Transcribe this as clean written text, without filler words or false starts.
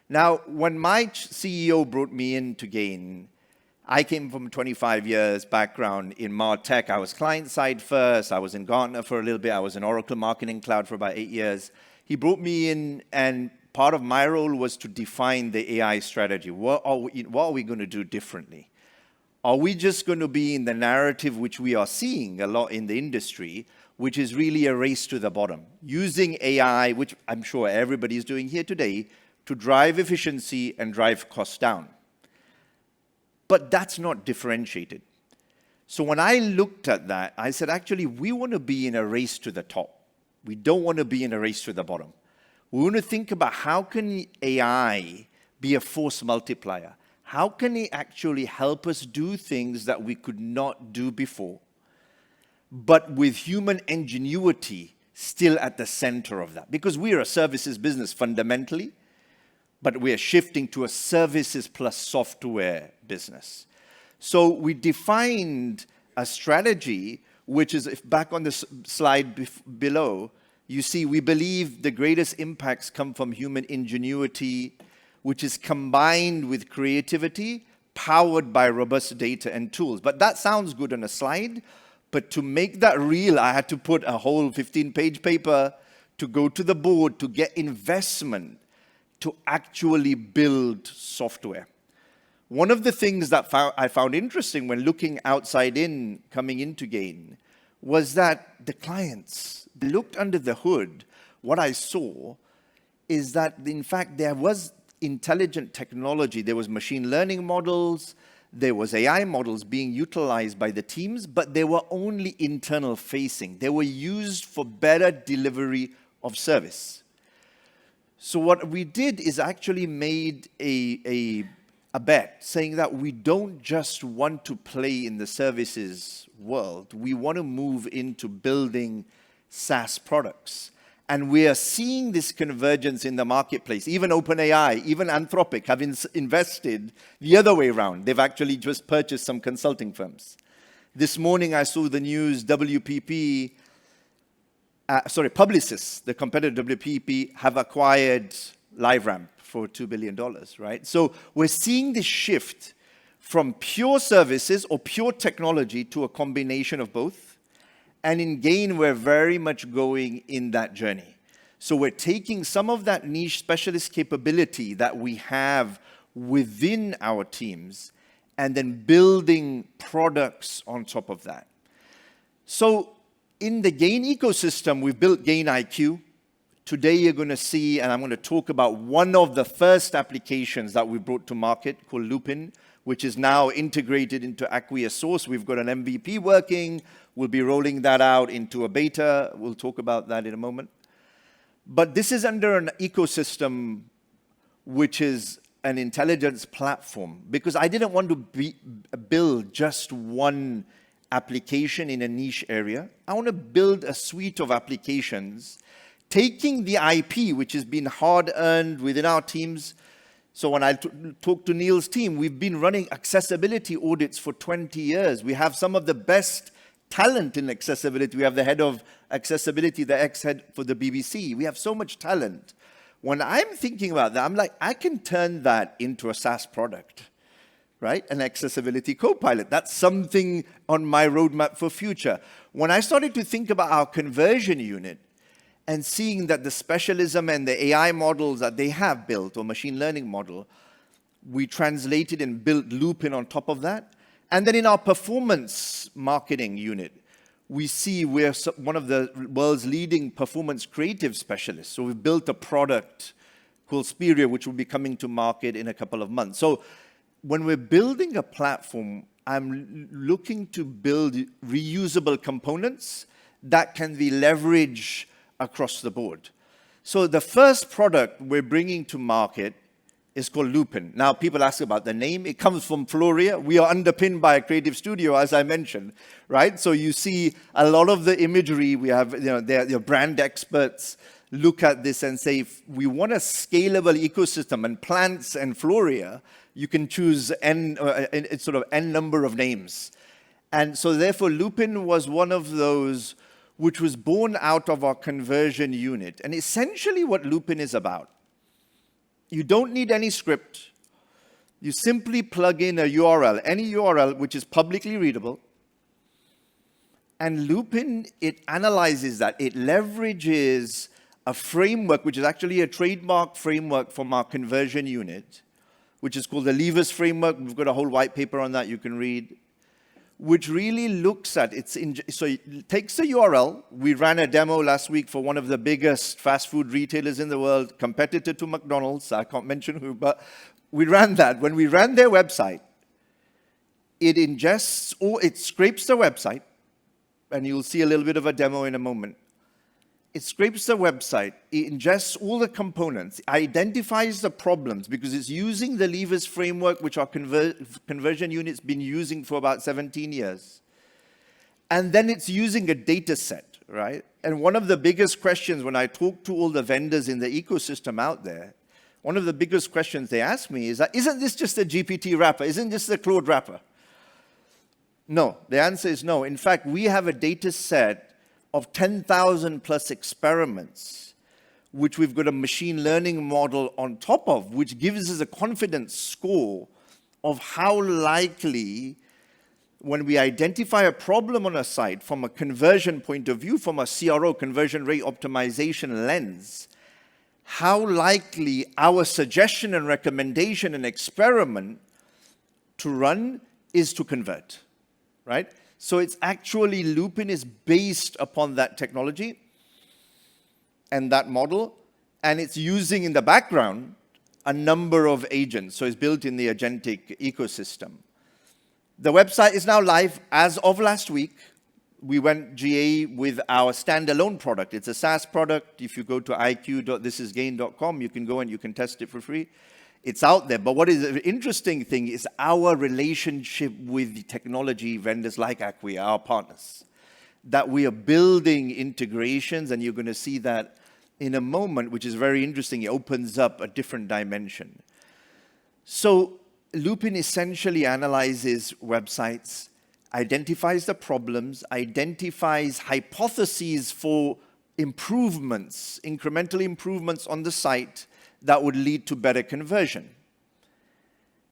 Now, when my CEO brought me into GAIN, I came from 25 years background in MarTech. I was client-side first. I was in Gartner for a little bit. I was in Oracle Marketing Cloud for about 8 years. He brought me in, and part of my role was to define the AI strategy. What are we going to do differently? Are we just going to be in the narrative which we are seeing a lot in the industry, which is really a race to the bottom, using AI, which I'm sure everybody's doing here today, to drive efficiency and drive costs down? But that's not differentiated. So when I looked at that, I said, actually, we want to be in a race to the top. We don't want to be in a race to the bottom. We want to think about how can AI be a force multiplier? How can it actually help us do things that we could not do before, but with human ingenuity still at the center of that? Because we are a services business fundamentally, but we are shifting to a services plus software business. So we defined a strategy, which is, if back on the slide below, you see we believe the greatest impacts come from human ingenuity, which is combined with creativity, powered by robust data and tools. But that sounds good on a slide, but to make that real, I had to put a whole 15-page paper to go to the board to get investment to actually build software. One of the things that I found interesting when looking outside in, coming into GAIN, was that the clients looked under the hood. What I saw is that, in fact, there was intelligent technology. There was machine learning models, there was AI models being utilized by the teams, but they were only internal facing. They were used for better delivery of service. So what we did is actually made a bet, saying that we don't just want to play in the services world. We want to move into building SaaS products. And we are seeing this convergence in the marketplace. Even OpenAI, even Anthropic have invested the other way around. They've actually just purchased some consulting firms. This morning I saw the news, Publicis, the competitor WPP, have acquired LiveRamp for $2 billion, right? So we're seeing this shift from pure services or pure technology to a combination of both. And in GAIN, we're very much going in that journey. So we're taking some of that niche specialist capability that we have within our teams and then building products on top of that. So in the GAIN ecosystem, we've built GAIN IQ. Today, you're going to see, and I'm going to talk about one of the first applications that we brought to market called Lupine, which is now integrated into Acquia Source. We've got an MVP working. We'll be rolling that out into a beta. We'll talk about that in a moment. But this is under an ecosystem which is an intelligence platform, because I didn't want to build just one application in a niche area. I want to build a suite of applications, taking the IP, which has been hard-earned within our teams. So when I talk to Neil's team, we've been running accessibility audits for 20 years. We have some of the best talent in accessibility. We have the head of accessibility, the ex-head for the BBC. We have so much talent. When I'm thinking about that, I'm like, I can turn that into a SaaS product, right? An accessibility co-pilot. That's something on my roadmap for future. When I started to think about our conversion unit, and seeing that the specialism and the AI models that they have built, or machine learning model, we translated and built Lupine on top of that. And then in our performance marketing unit, we see we're one of the world's leading performance creative specialists. So we've built a product called Spiria, which will be coming to market in a couple of months. So when we're building a platform, I'm looking to build reusable components that can be leveraged across the board. So the first product we're bringing to market is called Lupine. Now, people ask about the name. It comes from Floria. We are underpinned by a creative studio, as I mentioned, right? So you see a lot of the imagery. We have, their brand experts look at this and say, if we want a scalable ecosystem, and Plants and Floria, you can choose n number of names. And so therefore, Lupine was one of those which was born out of our conversion unit. And essentially what Lupine is about You don't need any script. You simply plug in a URL, any URL which is publicly readable, and Lupine, it analyzes that. It leverages a framework, which is actually a trademark framework from our conversion unit, which is called the Levers framework. We've got a whole white paper on that you can read, which really looks at, so it takes the URL. We ran a demo last week for one of the biggest fast food retailers in the world, competitor to McDonald's. I can't mention who, but we ran that. When we ran their website, it ingests, or it scrapes the website, and you'll see a little bit of a demo in a moment. It scrapes the website, it ingests all the components, identifies the problems, because it's using the Levers framework, which our conversion unit's been using for about 17 years. And then it's using a data set, right? And one of the biggest questions when I talk to all the vendors in the ecosystem out there, one of the biggest questions they ask me is that, isn't this just a GPT wrapper? Isn't this a Claude wrapper? No, the answer is no. In fact, we have a data set of 10,000 plus experiments, which we've got a machine learning model on top of, which gives us a confidence score of how likely, when we identify a problem on a site from a conversion point of view, from a CRO, conversion rate optimization lens, how likely our suggestion and recommendation and experiment to run is to convert, right? So it's actually, Lupine is based upon that technology and that model, and it's using in the background a number of agents. So it's built in the agentic ecosystem. The website is now live as of last week. We went GA with our standalone product. It's a SaaS product. If you go to iq.thisisgain.com, you can go and you can test it for free. It's out there. But what is the interesting thing is our relationship with the technology vendors like Acquia, our partners, that we are building integrations, and you're going to see that in a moment, which is very interesting. It opens up a different dimension. So Lupine essentially analyzes websites, identifies the problems, identifies hypotheses for improvements, incremental improvements on the site that would lead to better conversion.